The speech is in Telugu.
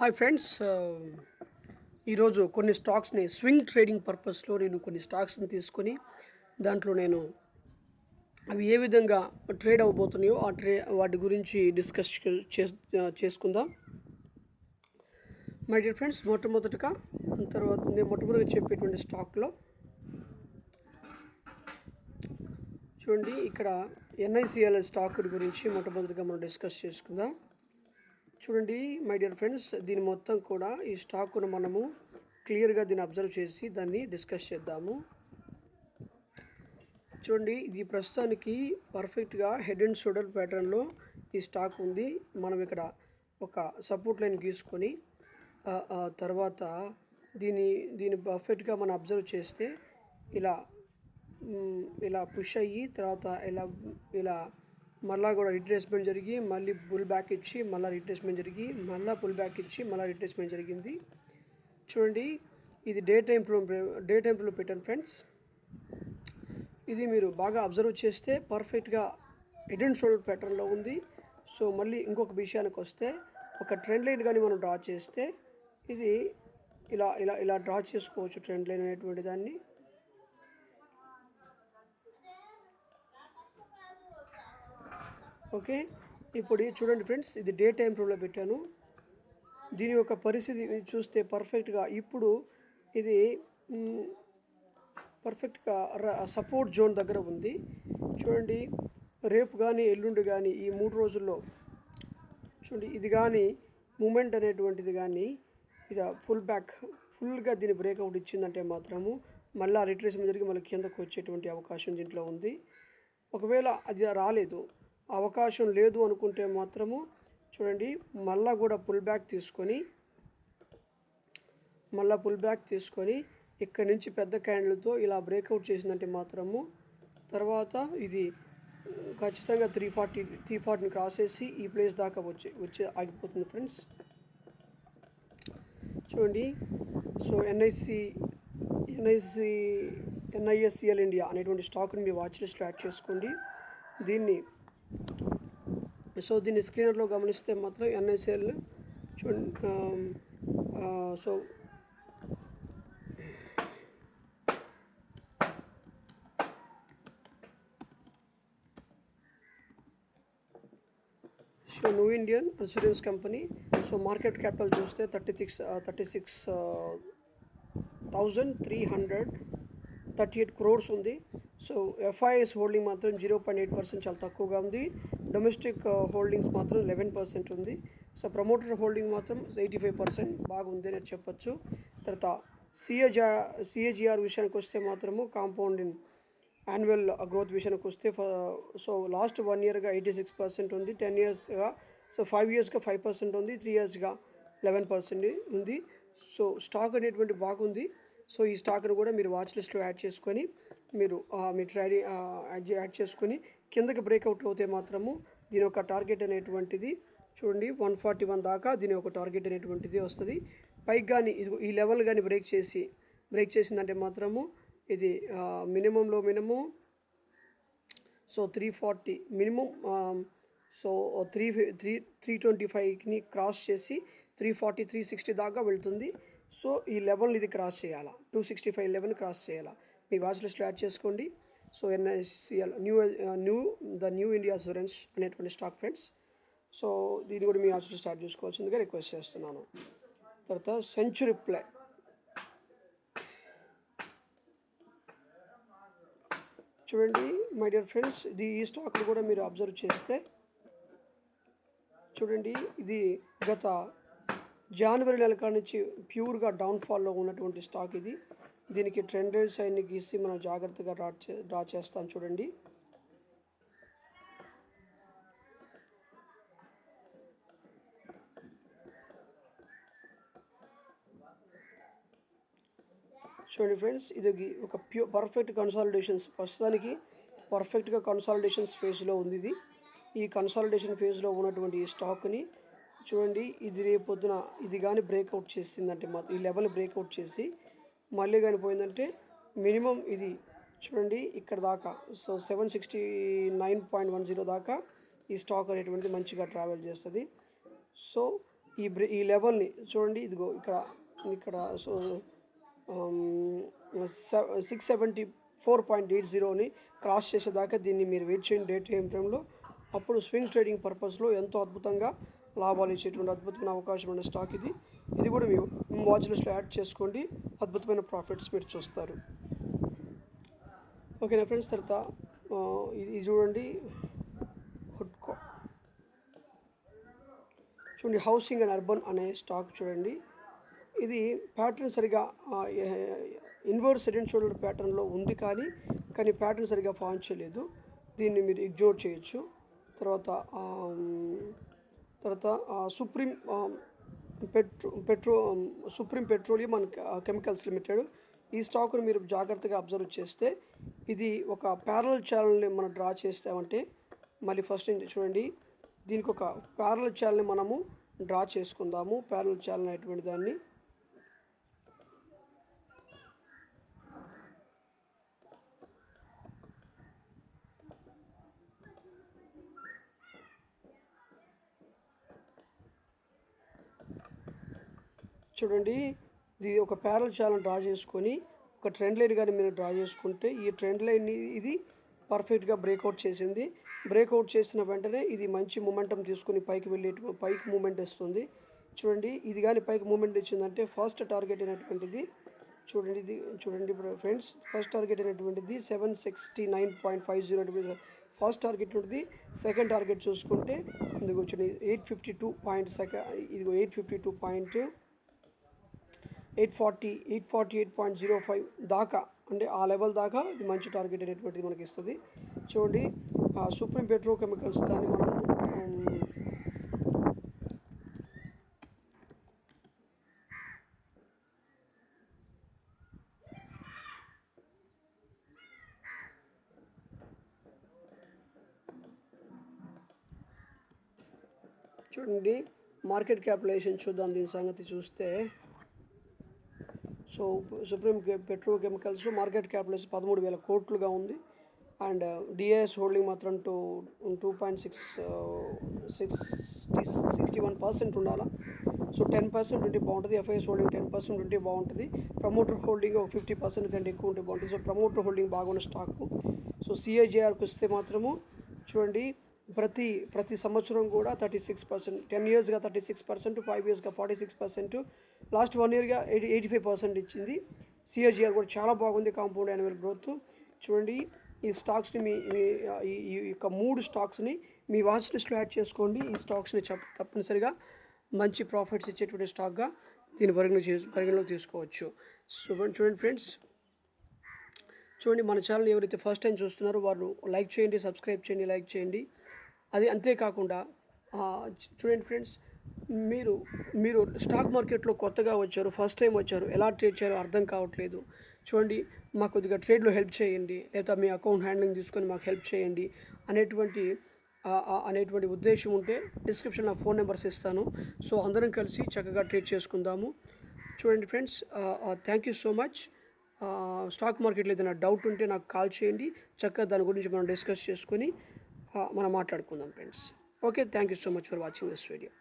హాయ్ ఫ్రెండ్స్, ఈరోజు కొన్ని స్టాక్స్ని స్వింగ్ ట్రేడింగ్ పర్పస్లో నేను కొన్ని స్టాక్స్ని తీసుకొని దాంట్లో నేను అవి ఏ విధంగా ట్రేడ్ అవ్వబోతున్నాయో వాటి గురించి డిస్కస్ చేసుకుందాం. మై డియర్ ఫ్రెండ్స్, తర్వాత నేను మొట్టమొదటిగా చెప్పేటువంటి స్టాక్లో చూడండి, ఇక్కడ NICL స్టాక్ గురించి మొట్టమొదటిగా మనం డిస్కస్ చేసుకుందాం. చూడండి మై డియర్ ఫ్రెండ్స్, దీని మొత్తం కూడా ఈ స్టాక్ను మనము క్లియర్గా దీన్ని అబ్జర్వ్ చేసి దాన్ని డిస్కస్ చేద్దాము. చూడండి, ఇది ప్రస్తుతానికి పర్ఫెక్ట్గా హెడ్ అండ్ షోల్డర్ ప్యాటర్న్లో ఈ స్టాక్ ఉంది. మనం ఇక్కడ ఒక సపోర్ట్ లైన్ గీసుకొని తర్వాత దీన్ని పర్ఫెక్ట్గా మనం అబ్జర్వ్ చేస్తే ఇలా పుష్ అయ్యి తర్వాత ఇలా మళ్ళీ కూడా రిట్రేస్మెంట్ జరిగి మళ్ళీ పుల్ బ్యాక్ ఇచ్చి మళ్ళీ రిట్రేస్మెంట్ జరిగి మళ్ళీ పుల్ బ్యాక్ ఇచ్చి మళ్ళీ రిట్రేస్మెంట్ జరిగింది. చూడండి, ఇది డే టైంలో పెట్టాను ఫ్రెండ్స్. ఇది మీరు బాగా అబ్జర్వ్ చేస్తే పర్ఫెక్ట్గా హెడ్ అండ్ షోల్డర్ ప్యాటర్న్లో ఉంది. సో మళ్ళీ ఇంకొక విషయానికి వస్తే, ఒక ట్రెండ్ లైన్ కానీ మనం డ్రా చేస్తే ఇది ఇలా డ్రా చేసుకోవచ్చు. ట్రెండ్ లైన్ అనేటువంటి దాన్ని ఓకే. ఇప్పుడు చూడండి ఫ్రెండ్స్, ఇది డే టైం ఫ్రేమ్లో పెట్టాను. దీని యొక్క పరిస్థితి చూస్తే పర్ఫెక్ట్గా ఇప్పుడు ఇది పర్ఫెక్ట్గా సపోర్ట్ జోన్ దగ్గర ఉంది. చూడండి, రేపు కానీ ఎల్లుండి కానీ ఈ 3 రోజుల్లో చూడండి, ఇది కానీ మూమెంట్ అనేటువంటిది కానీ ఇది ఫుల్గా దీన్ని బ్రేక్అవుట్ ఇచ్చిందంటే మాత్రము మళ్ళీ రిట్రేస్మెంట్ జరిగి మళ్ళీ కిందకు వచ్చేటువంటి అవకాశం దీంట్లో ఉంది. ఒకవేళ అది రాలేదు, అవకాశం లేదు అనుకుంటే మాత్రము చూడండి, మళ్ళీ కూడా పుల్ బ్యాక్ తీసుకొని ఇక్కడి నుంచి పెద్ద క్యాండిల్తో ఇలా బ్రేక్అవుట్ చేసిందంటే మాత్రము తర్వాత ఇది ఖచ్చితంగా 340ని క్రాస్ చేసి ఈ ప్లేస్ దాకా వచ్చి ఆగిపోతుంది ఫ్రెండ్స్. చూడండి, సో NISCL ఇండియా అనేటువంటి స్టాక్ని మీ వాచ్ లిస్ట్లో యాడ్ చేసుకోండి. దీన్ని స్క్రీనర్లో గమనిస్తే మాత్రం NICL చూడండి. So new Indian insurance company. So market capital చూస్తే 36,338 crores ఉంది. సో FIS హోల్డింగ్ మాత్రం 0.8% చాలా తక్కువగా ఉంది. డొమెస్టిక్ హోల్డింగ్స్ మాత్రం 11% ఉంది. సో ప్రమోటర్ హోల్డింగ్ మాత్రం 85% బాగుంది అని చెప్పొచ్చు. తర్వాత CAGR విషయానికి వస్తే మాత్రము కాంపౌండింగ్ యాన్యువల్ గ్రోత్ విషయానికి వస్తే సో లాస్ట్ 1 yearగా 86% ఉంది. 10 yearsగా 5 yearsగా 5% ఉంది. 3 yearsగా 11% ఉంది. సో స్టాక్ అనేటువంటి బాగుంది. సో ఈ స్టాక్ను కూడా మీరు వాచ్ లిస్ట్లో యాడ్ చేసుకొని మీరు మీ ట్రేడింగ్ యాడ్ చేసుకొని కిందకి బ్రేక్అవుట్ అవుతే మాత్రము దీని యొక్క టార్గెట్ అనేటువంటిది చూడండి 141 దాకా దీని యొక్క టార్గెట్ అనేటువంటిది వస్తుంది. పైకి కానీ ఈ లెవెల్ కానీ బ్రేక్ చేసిందంటే మాత్రము ఇది మినిమం సో 340 మినిమం. సో 325ని క్రాస్ చేసి 340 360 దాకా వెళ్తుంది. సో ఈ లెవెల్ని ఇది క్రాస్ చేయాలా, 265 లెవెల్ క్రాస్ చేయాలా. మీ వాచ్ లిస్ట్లో యాడ్ చేసుకోండి. So NICL new India insurance అనేటువంటి స్టాక్ ఫ్రెండ్స్. సో దీన్ని కూడా మీ వాచ్ లిస్ట్ యాడ్ చేసుకోవాల్సిందిగా రిక్వెస్ట్ చేస్తున్నాను. తర్వాత సెంచురీ ప్లే. చూడండి మై డియర్ ఫ్రెండ్స్, ఈ స్టాక్ను కూడా మీరు అబ్జర్వ్ చేస్తే చూడండి, ఇది గత జనవరి నెల కాడ నుంచి ప్యూర్గా డౌన్ఫాల్లో ఉన్నటువంటి స్టాక్ ఇది. దీనికి ట్రెండ్ సైడ్ని గీసి మనం జాగ్రత్తగా డ్రా చేస్తాం. చూడండి, ఫ్రెండ్స్, ఇది ఒక పర్ఫెక్ట్ కన్సాలిడేషన్స్ ప్రస్తుతానికి పర్ఫెక్ట్గా కన్సాలిడేషన్స్ ఫేజ్లో ఉంది. ఈ కన్సాలిడేషన్ ఫేజ్లో ఉన్నటువంటి ఈ స్టాక్ని చూడండి, ఇది రేపొద్దున ఇది కానీ బ్రేక్అవుట్ చేసిందంటే ఈ లెవెల్ బ్రేక్అవుట్ చేసి మళ్ళీ కానీ పోయిందంటే మినిమం ఇది చూడండి ఇక్కడ దాకా. సో 769.10 దాకా ఈ స్టాక్ అనేటువంటిది మంచిగా ట్రావెల్ చేస్తుంది. సో ఈ లెవెల్ని చూడండి, ఇదిగో ఇక్కడ సో 674.80ని క్రాస్ చేసేదాకా దీన్ని మీరు వెయిట్ చేయండి డే టైం ఫ్రేమ్లో. అప్పుడు స్వింగ్ ట్రేడింగ్ పర్పస్లో ఎంతో అద్భుతంగా లాభాలు ఇచ్చేటువంటి అద్భుతమైన అవకాశం ఉన్న స్టాక్ ఇది కూడా మీరు వాచ్ లిస్ట్లో యాడ్ చేసుకోండి. అద్భుతమైన ప్రాఫిట్స్ మీరు చూస్తారు. ఓకేనా ఫ్రెండ్స్. తర్వాత ఇది చూడండి, హుడ్కో చూడండి, హౌసింగ్ అండ్ అర్బన్ అనే స్టాక్ చూడండి. ఇది ప్యాటర్న్ సరిగా ఇన్వర్స్ హెడ్ అండ్ షోల్డర్ ప్యాటర్న్లో ఉంది, కానీ ప్యాటర్న్ సరిగా ఫామ్ చేయలేదు. దీన్ని మీరు ఇగ్నోర్ చేయొచ్చు. తర్వాత supreme petroleum and chemicals limited, ఈ స్టాక్ను మీరు జాగ్రత్తగా అబ్జర్వ్ చేస్తే ఇది ఒక ప్యారలల్ ఛానల్ని మనం డ్రా చేస్తామంటే, మళ్ళీ ఫస్ట్ చూడండి, దీనికి ఒక ప్యారలల్ ఛానల్ని మనము డ్రా చేసుకుందాము. ప్యారలల్ ఛానల్ అనేటువంటి దాన్ని చూడండి, ఇది ఒక ప్యారలల్ ఛానల్ డ్రా చేసుకొని ఒక ట్రెండ్ లైన్ కానీ మీరు డ్రా చేసుకుంటే, ఈ ట్రెండ్ లైన్ని ఇది పర్ఫెక్ట్గా బ్రేక్అవుట్ చేసింది. బ్రేక్అవుట్ చేసిన వెంటనే ఇది మంచి మూమెంటం తీసుకుని పైకి మూమెంట్ ఇస్తుంది. చూడండి, ఇది కానీ పైకి మూమెంట్ ఇచ్చిందంటే ఫస్ట్ టార్గెట్ అయినటువంటిది చూడండి ఫ్రెండ్స్, ఫస్ట్ టార్గెట్ అయినటువంటిది 769.50 ఫస్ట్ టార్గెట్ ఉంటుంది. సెకండ్ టార్గెట్ చూసుకుంటే ఇందుకు వచ్చింది 848.05 దాకా, అంటే ఆ లెవెల్ దాకా ఇది మంచి టార్గెట్ అనేటువంటిది మనకి ఇస్తుంది. చూడండి, సుప్రీం పెట్రోకెమికల్స్ దాన్ని మనం చూడండి, మార్కెట్ క్యాపిటలైజేషన్ చూద్దాం. దీని సంగతి చూస్తే so Supreme Petrochemicals market capitalization 13,000 కోట్లుగా ఉంది. అండ్ డిఐఎస్ హోల్డింగ్ మాత్రం 2.61% ఉండాలా. సో 10% ఉంటే బాగుంటుంది. ఎఫ్ఐఎస్ హోల్డింగ్ 10% ఉంటే బాగుంటుంది. ప్రమోటర్ హోల్డింగ్ 50% కంటే ఎక్కువ ఉంటే బాగుంటుంది. సో ప్రమోటర్ హోల్డింగ్ బాగున్న స్టాకు. సో సిఐజిఆర్కి వస్తే మాత్రము చూడండి, ప్రతి సంవత్సరం కూడా 36%, 10 ఇయర్స్గా 36%, 5 ఇయర్స్గా 46%, లాస్ట్ 1 ఇయర్గా 85% ఇచ్చింది. సిఐజిఆర్ కూడా చాలా బాగుంది, కాంపౌండ్ యాన్యువల్ గ్రోత్. చూడండి, ఈ స్టాక్స్ని ఈ యొక్క 3 స్టాక్స్ని మీ వాచ్ లిస్ట్లో యాడ్ చేసుకోండి. ఈ స్టాక్స్ని తప్పనిసరిగా మంచి ప్రాఫిట్స్ ఇచ్చేటువంటి స్టాక్గా దీన్ని పరిగణలో తీసుకోవచ్చు. సో చూడండి ఫ్రెండ్స్, చూడండి, మన ఛానల్ ఎవరైతే ఫస్ట్ టైం చూస్తున్నారో వారు లైక్ చేయండి, సబ్స్క్రైబ్ చేయండి, లైక్ చేయండి. అది అంతేకాకుండా చూడండి ఫ్రెండ్స్, మీరు స్టాక్ మార్కెట్లో కొత్తగా వచ్చారు, ఫస్ట్ టైం వచ్చారు, ఎలా ట్రేడ్ చేయాలో అర్థం కావట్లేదు. చూడండి, మాకు కొద్దిగా ట్రేడ్లో హెల్ప్ చేయండి, లేదా మీ అకౌంట్ హ్యాండ్లింగ్ తీసుకొని మాకు హెల్ప్ చేయండి అనేటువంటి ఉద్దేశం ఉంటే డిస్క్రిప్షన్లో ఫోన్ నెంబర్స్ ఇస్తాను. సో అందరం కలిసి చక్కగా ట్రేడ్ చేసుకుందాము. చూడండి friends, thank you so much. Stock మార్కెట్లో ఏదైనా డౌట్ ఉంటే నాకు కాల్ చేయండి, చక్కగా దాని గురించి మనం డిస్కస్ చేసుకొని మనం మాట్లాడుకుందాం friends. Okay, thank you so much for watching this video.